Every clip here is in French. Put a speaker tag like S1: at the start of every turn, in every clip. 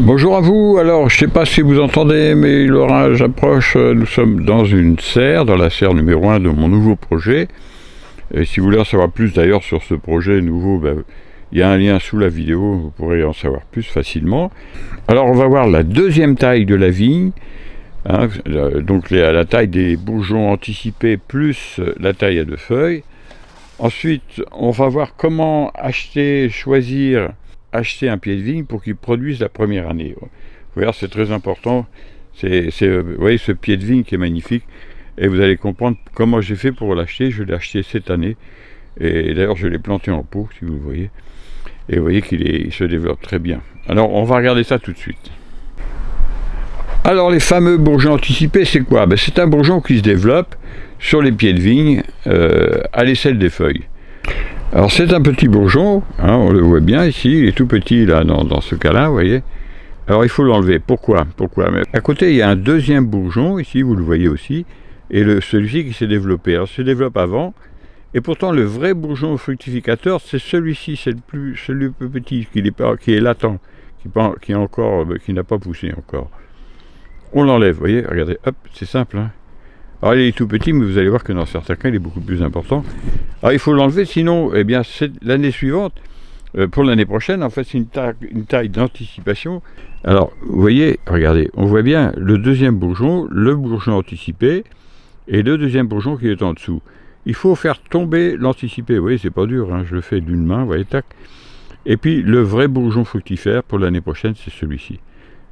S1: Bonjour à vous, alors je ne sais pas si vous entendez, mais l'orage approche, nous sommes dans une serre, dans la serre numéro 1 de mon nouveau projet. Et si vous voulez en savoir plus d'ailleurs sur ce projet nouveau, il y a un lien sous la vidéo, vous pourrez en savoir plus facilement. Alors on va voir la deuxième taille de la vigne, donc la taille des bourgeons anticipés plus la taille à 2 feuilles. Ensuite on va voir comment acheter un pied de vigne pour qu'il produise la première année. Vous voyez, c'est très important. Vous voyez ce pied de vigne qui est magnifique. Et vous allez comprendre comment j'ai fait pour l'acheter. Je l'ai acheté cette année. Et d'ailleurs, je l'ai planté en pot, si vous le voyez. Et vous voyez qu'il se développe très bien. Alors, on va regarder ça tout de suite. Alors, les fameux bourgeons anticipés, c'est quoi? C'est un bourgeon qui se développe sur les pieds de vigne à l'aisselle des feuilles. Alors c'est un petit bourgeon, on le voit bien ici, il est tout petit là dans ce cas-là, vous voyez. Alors il faut l'enlever. Pourquoi? Mais à côté il y a un deuxième bourgeon, ici vous le voyez aussi, et celui-ci qui s'est développé. Alors il se développe avant, et pourtant le vrai bourgeon fructificateur, c'est celui-ci, c'est celui plus petit, qui est latent, qui n'a pas poussé encore. On l'enlève, vous voyez, regardez, hop, c'est simple, Alors il est tout petit, mais vous allez voir que dans certains cas, il est beaucoup plus important. Alors il faut l'enlever, sinon, c'est l'année suivante, pour l'année prochaine, en fait, c'est une taille d'anticipation. Alors, vous voyez, regardez, on voit bien le deuxième bourgeon, le bourgeon anticipé, et le deuxième bourgeon qui est en dessous. Il faut faire tomber l'anticipé, vous voyez, c'est pas dur, je le fais d'une main, vous voyez, tac. Et puis, le vrai bourgeon fructifère, pour l'année prochaine, c'est celui-ci.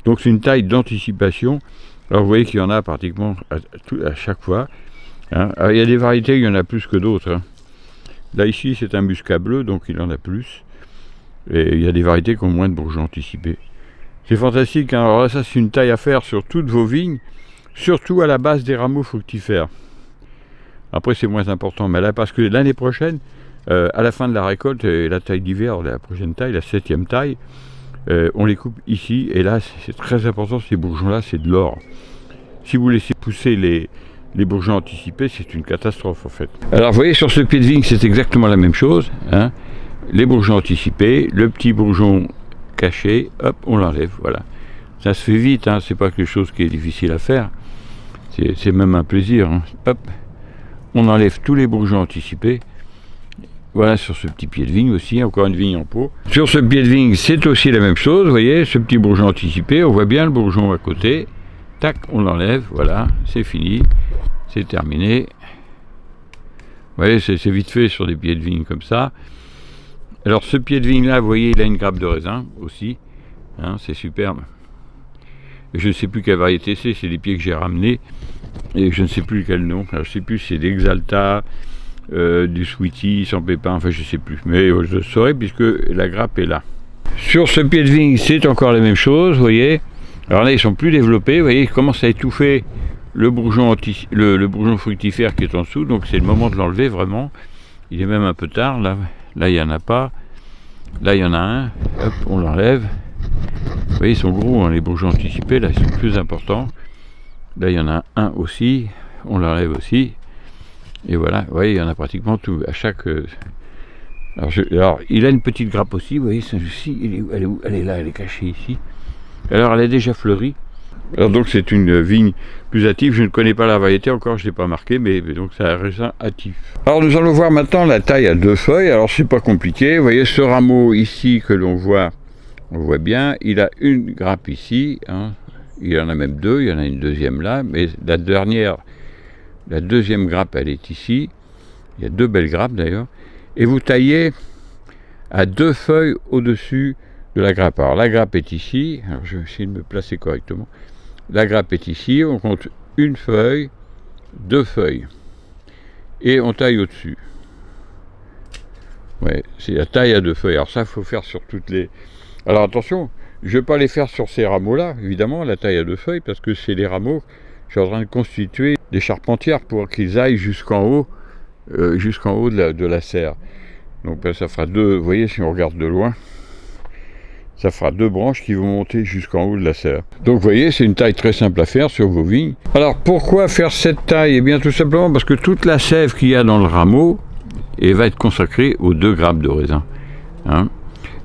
S1: Donc c'est une taille d'anticipation. Alors vous voyez qu'il y en a pratiquement à chaque fois. Alors, il y a des variétés, il y en a plus que d'autres. Là ici c'est un muscat bleu, donc il en a plus. Et il y a des variétés qui ont moins de bourgeons anticipés. C'est fantastique, Alors là, ça c'est une taille à faire sur toutes vos vignes, surtout à la base des rameaux fructifères. Après c'est moins important, mais là parce que l'année prochaine, à la fin de la récolte, la taille d'hiver, la prochaine taille, la 7e taille, on les coupe ici, et là c'est très important, ces bourgeons-là, c'est de l'or. Si vous laissez pousser les bourgeons anticipés, c'est une catastrophe en fait. Alors vous voyez, sur ce pied de vigne, c'est exactement la même chose. Les bourgeons anticipés, le petit bourgeon caché, hop, on l'enlève, voilà. Ça se fait vite, c'est pas quelque chose qui est difficile à faire. C'est même un plaisir. Hop, on enlève tous les bourgeons anticipés. Voilà, sur ce petit pied de vigne aussi, encore une vigne en pot. Sur ce pied de vigne, c'est aussi la même chose, vous voyez, ce petit bourgeon anticipé, on voit bien le bourgeon à côté. Tac, on l'enlève, voilà, c'est fini, c'est terminé. Vous voyez, c'est vite fait sur des pieds de vigne comme ça. Alors ce pied de vigne là, vous voyez, il a une grappe de raisin aussi, c'est superbe. Je ne sais plus quelle variété c'est des pieds que j'ai ramenés, et je ne sais plus quel nom. Alors je ne sais plus si c'est d'Exalta, du Sweetie sans pépin, enfin je sais plus, mais je le saurai puisque la grappe est là. Sur ce pied de vigne, c'est encore la même chose, vous voyez. Alors là, ils sont plus développés, vous voyez, ils commencent à étouffer le bourgeon fructifère qui est en dessous, donc c'est le moment de l'enlever vraiment. Il est même un peu tard, là il n'y en a pas, là il y en a un, hop, on l'enlève. Vous voyez, ils sont gros, les bourgeons anticipés, là ils sont plus importants. Là il y en a un aussi, on l'enlève aussi. Et voilà, vous voyez, il y en a pratiquement tout, à chaque... Alors, il a une petite grappe aussi, vous voyez, celle-ci, elle est où? Elle est là, elle est cachée ici. Alors, elle est déjà fleurie. Alors, donc, c'est une vigne plus hâtive. Je ne connais pas la variété encore, je ne l'ai pas marqué, mais donc, c'est un raisin hâtif. Alors, nous allons voir maintenant la taille à 2 feuilles. Alors, c'est pas compliqué. Vous voyez, ce rameau ici que l'on voit, on voit bien, il a une grappe ici. Il y en a même 2, il y en a une deuxième là, mais la deuxième grappe, elle est ici. Il y a 2 belles grappes d'ailleurs. Et vous taillez à 2 feuilles au-dessus de la grappe. Alors la grappe est ici. Alors je vais essayer de me placer correctement. La grappe est ici. On compte 1 feuille, 2 feuilles. Et on taille au-dessus. Ouais, c'est la taille à 2 feuilles. Alors ça, il faut faire sur toutes les... Alors attention, je ne vais pas les faire sur ces rameaux-là, évidemment, la taille à 2 feuilles, parce que c'est les rameaux... Je suis en train de constituer des charpentières pour qu'ils aillent jusqu'en haut de la serre. Donc ça fera 2, vous voyez, si on regarde de loin, ça fera 2 branches qui vont monter jusqu'en haut de la serre. Donc vous voyez, c'est une taille très simple à faire sur vos vignes. Alors pourquoi faire cette taille? Eh bien tout simplement parce que toute la sève qu'il y a dans le rameau va être consacrée aux 2 grappes de raisin.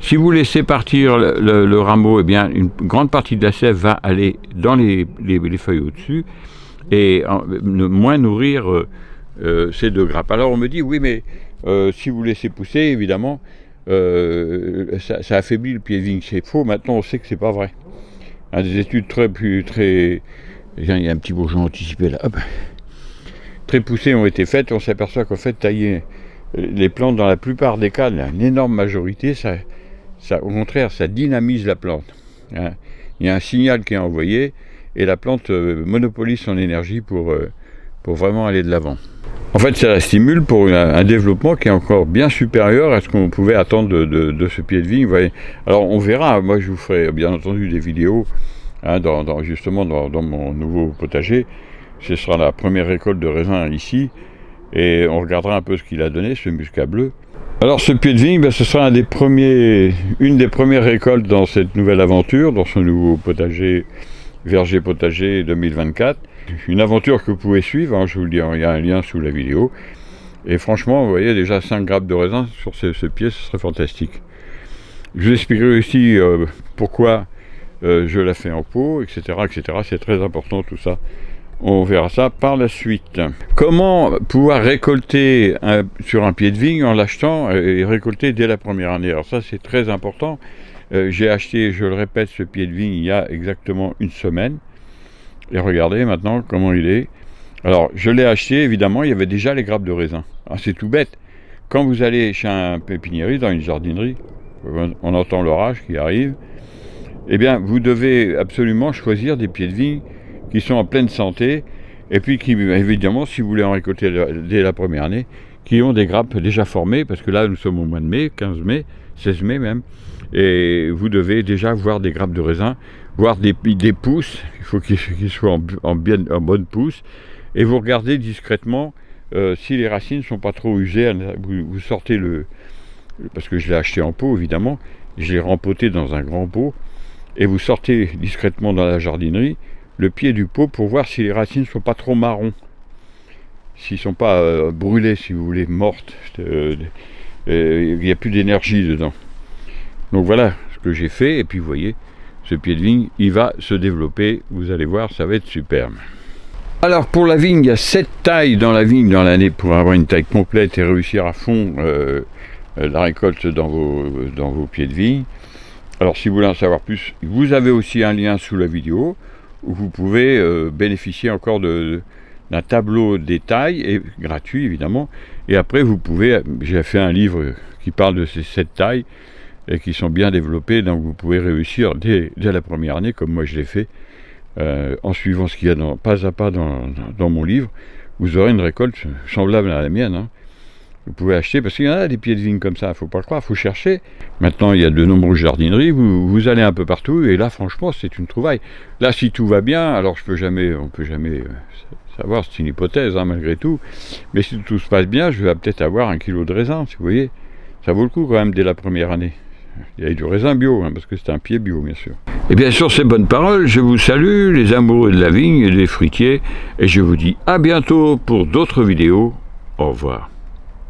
S1: Si vous laissez partir le rameau, eh bien, une grande partie de la sève va aller dans les feuilles au-dessus et moins nourrir ces 2 grappes. Alors on me dit, oui, mais si vous laissez pousser, évidemment, ça affaiblit le pied de vigne. C'est faux, maintenant on sait que c'est pas vrai. Des études très... Il y a un petit bourgeon anticipé là. Hop. Très poussées ont été faites, on s'aperçoit qu'en fait, tailler les plantes, dans la plupart des cas, une énorme majorité, ça, au contraire, ça dynamise la plante. Il y a un signal qui est envoyé et la plante monopolise son énergie pour vraiment aller de l'avant. En fait, ça la stimule pour un développement qui est encore bien supérieur à ce qu'on pouvait attendre de ce pied de vigne. Vous voyez. Alors, on verra. Moi, je vous ferai bien entendu des vidéos justement dans mon nouveau potager. Ce sera la première récolte de raisin ici. Et on regardera un peu ce qu'il a donné, ce muscat bleu. Alors ce pied de vigne, ce sera une des premières récoltes dans cette nouvelle aventure, dans ce nouveau potager, verger potager 2024. Une aventure que vous pouvez suivre, je vous le dis, il y a un lien sous la vidéo. Et franchement, vous voyez, déjà 5 grappes de raisin sur ce pied, ce serait fantastique. Je vous expliquerai aussi pourquoi je la fais en pot, etc. etc. C'est très important tout ça. On verra ça par la suite. Comment pouvoir récolter sur un pied de vigne en l'achetant et récolter dès la première année? Alors ça, c'est très important. J'ai acheté, je le répète, ce pied de vigne il y a exactement 1 semaine. Et regardez maintenant comment il est. Alors, je l'ai acheté, évidemment, il y avait déjà les grappes de raisin. Alors, c'est tout bête. Quand vous allez chez un pépiniériste, dans une jardinerie, on entend l'orage qui arrive, eh bien, vous devez absolument choisir des pieds de vigne qui sont en pleine santé, et puis qui, évidemment, si vous voulez en récolter dès la première année, qui ont des grappes déjà formées, parce que là, nous sommes au mois de mai, 15 mai, 16 mai même, et vous devez déjà voir des grappes de raisin, voir des pousses, il faut qu'ils soient en bonne pousse, et vous regardez discrètement si les racines ne sont pas trop usées, vous sortez parce que je l'ai acheté en pot, évidemment, je l'ai rempoté dans un grand pot, et vous sortez discrètement dans la jardinerie, le pied du pot pour voir si les racines ne sont pas trop marrons, s'ils ne sont pas brûlés, si vous voulez, mortes, il n'y a plus d'énergie dedans. Donc voilà ce que j'ai fait, et puis vous voyez, ce pied de vigne, il va se développer, vous allez voir, ça va être superbe. Alors pour la vigne, il y a 7 tailles dans la vigne dans l'année pour avoir une taille complète et réussir à fond la récolte dans vos pieds de vigne. Alors si vous voulez en savoir plus, vous avez aussi un lien sous la vidéo, où vous pouvez bénéficier encore d'un tableau des tailles, et gratuit évidemment, et après vous pouvez, j'ai fait un livre qui parle de ces 7 tailles, et qui sont bien développées, donc vous pouvez réussir dès la première année, comme moi je l'ai fait, en suivant ce qu'il y a pas à pas dans mon livre, vous aurez une récolte semblable à la mienne, Vous pouvez acheter, parce qu'il y en a des pieds de vigne comme ça, il ne faut pas le croire, il faut chercher. Maintenant, il y a de nombreuses jardineries, vous allez un peu partout, et là, franchement, c'est une trouvaille. Là, si tout va bien, alors on peut jamais savoir, c'est une hypothèse, malgré tout, mais si tout se passe bien, je vais peut-être avoir 1 kilo de raisin, si vous voyez. Ça vaut le coup quand même dès la première année. Il y a du raisin bio, parce que c'est un pied bio, bien sûr. Et bien, sur ces bonnes paroles, je vous salue, les amoureux de la vigne et des fruitiers, et je vous dis à bientôt pour d'autres vidéos. Au revoir.